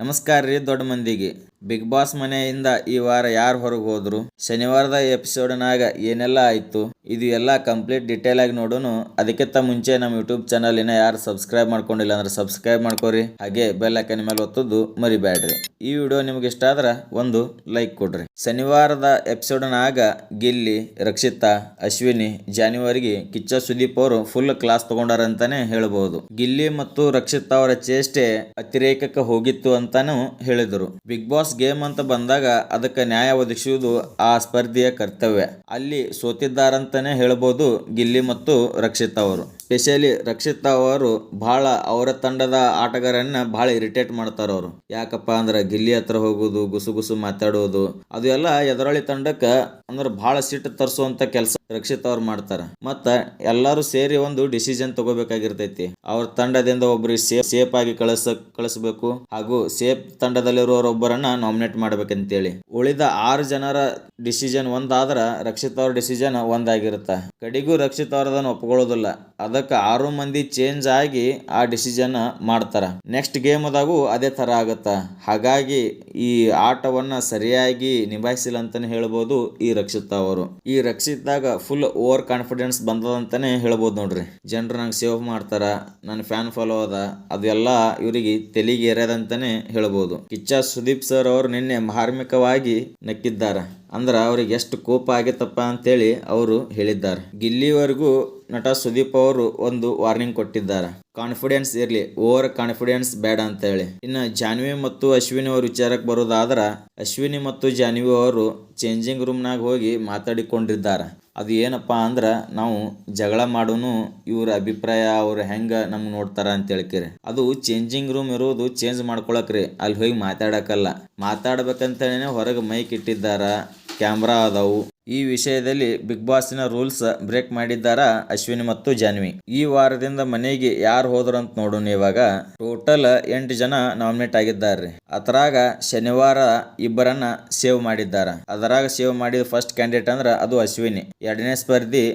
ನಮಸ್ಕಾರ ರೀ ದೊಡ್ಡ ಮಂದಿಗೆ. ಬಿಗ್ ಬಾಸ್ ಮನೆಯಿಂದ ಈ ವಾರ ಯಾರು ಹೊರಗೆ ಹೋದ್ರು, ಶನಿವಾರದ ಎಪಿಸೋಡ್ನಾಗ ಏನೆಲ್ಲ ಆಯ್ತು, ಇದು ಎಲ್ಲ ಕಂಪ್ಲೀಟ್ ಡೀಟೇಲ್ ಆಗಿ ನೋಡೋಣ. ಅದಕ್ಕಿಂತ ಮುಂಚೆ ನಮ್ಮ ಯೂಟ್ಯೂಬ್ ಚಾನಲ್ ಇನ್ನ ಯಾರು ಸಬ್ಸ್ಕ್ರೈಬ್ ಮಾಡ್ಕೊಂಡಿಲ್ಲ ಅಂದ್ರೆ ಸಬ್ಸ್ಕ್ರೈಬ್ ಮಾಡ್ಕೋರಿ, ಹಾಗೆ ಬೆಲ್ ಐಕಾನ್ ಮೇಲೆ ಒತ್ತೋದು ಮರಿಬೇಡ್ರಿ. ಈ ವಿಡಿಯೋ ನಿಮ್ಗೆ ಇಷ್ಟ ಆದ್ರೆ ಒಂದು ಲೈಕ್ ಕೊಡ್ರಿ. ಶನಿವಾರದ ಎಪಿಸೋಡ್ನಾಗ ಗಿಲ್ಲಿ, ರಕ್ಷಿತಾ, ಅಶ್ವಿನಿ, ಜಾನ್ಯುವರಿಗೆ ಕಿಚ್ಚ ಸುದೀಪ್ ಅವರು ಫುಲ್ ಕ್ಲಾಸ್ ತಗೊಂಡಾರಂತಾನೆ ಹೇಳ್ಬಹುದು. ಗಿಲ್ಲಿ ಮತ್ತು ರಕ್ಷಿತಾ ಅವರ ಚೇಷ್ಟೆ ಅತಿರೇಕಕ್ಕೆ ಹೋಗಿತ್ತು ಅಂತಾನು ಹೇಳಿದರು. ಬಿಗ್ ಬಾಸ್ ಗೇಮ್ ಅಂತ ಬಂದಾಗ ಅದಕ್ಕೆ ನ್ಯಾಯ ಒದಗಿಸುವುದು ಆ ಸ್ಪರ್ಧೆಯ ಕರ್ತವ್ಯ. ಅಲ್ಲಿ ಸೋತಿದ್ದಾರಂತಾನೆ ಹೇಳ್ಬೋದು ಗಿಲ್ಲಿ ಮತ್ತು ರಕ್ಷಿತಾ ಅವರು. ಸ್ಪೆಷಲಿ ರಕ್ಷಿತಾ ಅವರು ಬಹಳ ಅವರ ತಂಡದ ಆಟಗಾರನ್ನ ಬಹಳ ಇರಿಟೇಟ್ ಮಾಡ್ತಾರ ಅವರು. ಯಾಕಪ್ಪ ಅಂದ್ರೆ ಗಿಲ್ಲಿ ಹತ್ರ ಹೋಗೋದು, ಗುಸು ಮಾತಾಡೋದು, ಅದು ಎಲ್ಲ ಎದುರಾಳಿ ತಂಡಕ್ಕ ಅಂದ್ರೆ ಬಹಳ ಸಿಟ್ಟು ತರಿಸುವಂತ ಕೆಲಸ ರಕ್ಷಿತಾ ಅವ್ರು ಮಾಡ್ತಾರ. ಮತ್ತ ಎಲ್ಲರೂ ಸೇರಿ ಒಂದು ಡಿಸಿಷನ್ ತಗೋಬೇಕಾಗಿರ್ತೈತಿ. ಅವ್ರ ತಂಡದಿಂದ ಒಬ್ಬರಿಗೆ ಸೇಫ್ ಆಗಿ ಕಳಿಸ್ಬೇಕು, ಹಾಗೂ ಸೇಫ್ ತಂಡದಲ್ಲಿರುವವರೊಬ್ಬರನ್ನ ನಾಮಿನೇಟ್ ಮಾಡ್ಬೇಕಂತೇಳಿ. ಉಳಿದ 6 ಜನರ ಡಿಸಿಷನ್ ಒಂದಾದ್ರ ರಕ್ಷಿತಾ ಅವ್ರ ಡಿಸಿಷನ್ ಒಂದಾಗಿರುತ್ತ. ಕಡಿಗೂ ರಕ್ಷಿತಾ ಅವ್ರದನ್ನ ಒಪ್ಕೊಳ್ಳೋದಿಲ್ಲ. ಅದಕ್ಕೆ 6 ಮಂದಿ ಚೇಂಜ್ ಆಗಿ ಆ ಡಿಸಿಷನ್ ಮಾಡ್ತಾರ. ನೆಕ್ಸ್ಟ್ ಗೇಮ್ ಅದಾಗೂ ಅದೇ ತರ ಆಗತ್ತ. ಹಾಗಾಗಿ ಈ ಆಟವನ್ನ ಸರಿಯಾಗಿ ನಿಭಾಯಿಸಿಲ್ಲ ಅಂತಾನೆ ಹೇಳ್ಬೋದು ಈ ರಕ್ಷಿತಾ ಅವರು. ಈ ರಕ್ಷಿತಾಗ ಫುಲ್ ಓವರ್ ಕಾನ್ಫಿಡೆನ್ಸ್ ಬಂದದಂತಾನೆ ಹೇಳ್ಬೋದು ನೋಡ್ರಿ. ಜನರು ನಂಗೆ ಸೇವ್ ಮಾಡ್ತಾರ, ನನ್ನ ಫ್ಯಾನ್ ಫಾಲೋ ಅದ, ಅದೆಲ್ಲ ಇವರಿಗೆ ತೆಲಿಗೆ ಏರ್ಯದಂತಾನೆ ಹೇಳ್ಬೋದು. ಕಿಚ್ಚ ಸುದೀಪ್ ಸರ್ ಅವರು ನಿನ್ನೆ ಮಾರ್ಮಿಕವಾಗಿ ನಕ್ಕಿದ್ದಾರೆ. ಅಂದ್ರ ಅವ್ರಿಗೆ ಎಷ್ಟು ಕೋಪ ಆಗಿತ್ತಪ್ಪ ಅಂತೇಳಿ ಅವರು ಹೇಳಿದ್ದಾರೆ. ಗಿಲ್ಲಿವರೆಗೂ ನಟ ಸುದೀಪ್ ಅವರು ಒಂದು ವಾರ್ನಿಂಗ್ ಕೊಟ್ಟಿದ್ದಾರೆ. ಕಾನ್ಫಿಡೆನ್ಸ್ ಇರ್ಲಿ, ಓವರ್ ಕಾನ್ಫಿಡೆನ್ಸ್ ಬೇಡ ಅಂತ ಹೇಳಿ. ಇನ್ನು ಜಾನ್ವಿ ಮತ್ತು ಅಶ್ವಿನಿ ಅವ್ರ ವಿಚಾರಕ್ಕೆ ಬರೋದಾದ್ರ, ಅಶ್ವಿನಿ ಮತ್ತು ಜಾನ್ವಿ ಅವರು ಚೇಂಜಿಂಗ್ ರೂಮ್ನಾಗ ಹೋಗಿ ಮಾತಾಡಿಕೊಂಡಿದ್ದಾರೆ. ಅದು ಏನಪ್ಪಾ ಅಂದ್ರ, ನಾವು ಜಗಳ ಮಾಡೋನು ಇವ್ರ ಅಭಿಪ್ರಾಯ ಅವ್ರು ಹೆಂಗ ನಮ್ಗೆ ನೋಡ್ತಾರ ಅಂತ ಹೇಳ್ಕೇರಿ. ಅದು ಚೇಂಜಿಂಗ್ ರೂಮ್ ಇರೋದು ಚೇಂಜ್ ಮಾಡ್ಕೊಳಕ್ರಿ, ಅಲ್ಲಿ ಹೋಗಿ ಮಾತಾಡಕಲ್ಲ. ಮಾತಾಡ್ಬೇಕಂತೇಳಿ ಹೊರಗೆ ಮೈಕ್ ಇಟ್ಟಿದ್ದಾರ, ಕ್ಯಾಮ್ರಾ ಅದಾವು. ಈ ವಿಷಯದಲ್ಲಿ ಬಿಗ್ ಬಾಸ್ನ ರೂಲ್ಸ್ ಬ್ರೇಕ್ ಮಾಡಿದ್ದಾರ ಅಶ್ವಿನಿ ಮತ್ತು ಜಾನ್ವಿ. ಈ ವಾರದಿಂದ ಮನೆಗೆ ಯಾರು ಹೋದ್ರು ಅಂತ ನೋಡೋಣ. ಇವಾಗ ಟೋಟಲ್ 8 ಜನ ನಾಮಿನೇಟ್ ಆಗಿದ್ದಾರೆ. ಅದರಾಗ ಶನಿವಾರ ಇಬ್ಬರನ್ನ ಸೇವ್ ಮಾಡಿದ್ದಾರ. ಅದರಾಗ ಸೇವ್ ಮಾಡಿದ ಫಸ್ಟ್ ಕ್ಯಾಂಡಿಡೇಟ್ ಅಂದ್ರ ಅದು ಅಶ್ವಿನಿ. 2ನೇ ಸ್ಪರ್ಧಿ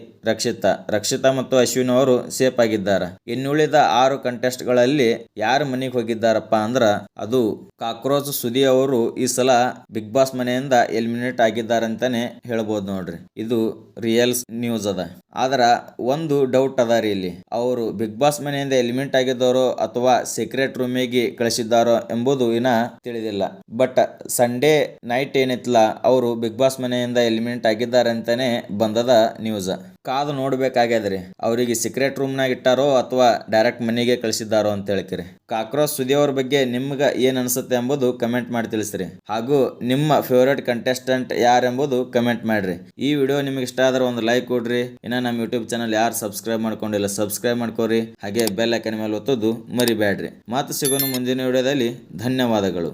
ರಕ್ಷಿತಾ ಮತ್ತು ಅಶ್ವಿನಿ ಅವರು ಸೇಫ್ ಆಗಿದ್ದಾರೆ. ಇನ್ನುಳಿದ 6 ಕಂಟೆಸ್ಟ್ ಗಳಲ್ಲಿ ಯಾರು ಮನೆಗೆ ಹೋಗಿದ್ದಾರಪ್ಪ ಅಂದ್ರ ಅದು ಕಾಕ್ರೋಚ್ ಸುದಿ ಅವರು ಈ ಸಲ ಬಿಗ್ ಬಾಸ್ ಮನೆಯಿಂದ ಎಲಿಮಿನೇಟ್ ಆಗಿದ್ದಾರಂತಾನೆ ಹೇಳ್ಬೋದು ನೋಡ್ರಿ. ಇದು ರಿಯಲ್ ನ್ಯೂಸ್ ಅದ. ಆದ್ರ ಒಂದು ಡೌಟ್ ಅದ ರೀ ಇಲ್ಲಿ. ಅವರು ಬಿಗ್ ಬಾಸ್ ಮನೆಯಿಂದ ಎಲಿಮಿನೇಟ್ ಆಗಿದ್ದಾರೋ ಅಥವಾ ಸೀಕ್ರೆಟ್ ರೂಮಿಗೆ ಕಳಿಸಿದ್ದಾರೋ ಎಂಬುದು ಇನ್ನ ತಿಳಿದಿಲ್ಲ. ಬಟ್ ಸಂಡೇ ನೈಟ್ ಏನಿತ್ತಲ್ಲ, ಅವರು ಬಿಗ್ ಬಾಸ್ ಮನೆಯಿಂದ ಎಲಿಮಿನೇಟ್ ಆಗಿದ್ದಾರೆ ಅಂತಾನೆ ಬಂದದ ನ್ಯೂಸ್. ಕಾದು ನೋಡ್ಬೇಕಾಗ್ಯದ್ರಿ, ಅವರಿಗೆ ಸೀಕ್ರೆಟ್ ರೂಮ್ನಾಗ ಇಟ್ಟಾರೋ ಅಥವಾ ಡೈರೆಕ್ಟ್ ಮನೆಗೆ ಕಳಿಸಿದ್ದಾರೋ ಅಂತ ಹೇಳ್ತೀರಿ. ಕಾಕ್ರೋಚ್ ಸುದಿ ಅವ್ರ ಬಗ್ಗೆ ನಿಮ್ಗೆ ಏನ್ ಅನ್ಸುತ್ತೆ ಎಂಬುದು ಕಮೆಂಟ್ ಮಾಡಿ ತಿಳಿಸ್ರಿ. ಹಾಗೂ ನಿಮ್ಮ ಫೇವರೇಟ್ ಕಂಟೆಸ್ಟೆಂಟ್ ಯಾರೆಂಬುದು ಕಮೆಂಟ್ ಮಾಡ್ರಿ. ಈ ವಿಡಿಯೋ ನಿಮಗೆ ಇಷ್ಟ ಆದ್ರೆ ಒಂದು ಲೈಕ್ ಕೊಡ್ರಿ. ಇನ್ನ ನಮ್ಮ ಯೂಟ್ಯೂಬ್ ಚಾನಲ್ ಯಾರು ಸಬ್ಸ್ಕ್ರೈಬ್ ಮಾಡ್ಕೊಂಡಿಲ್ಲ ಸಬ್ಸ್ಕ್ರೈಬ್ ಮಾಡ್ಕೋರಿ, ಹಾಗೆ ಬೆಲ್ ಐಕಾನ್ ಮೇಲೆ ಒತ್ತೋದು ಮರಿಬೇಡ್ರಿ. ಮತ್ತೆ ಸಿಗೋಣ ಮುಂದಿನ ವಿಡಿಯೋದಲ್ಲಿ. ಧನ್ಯವಾದಗಳು.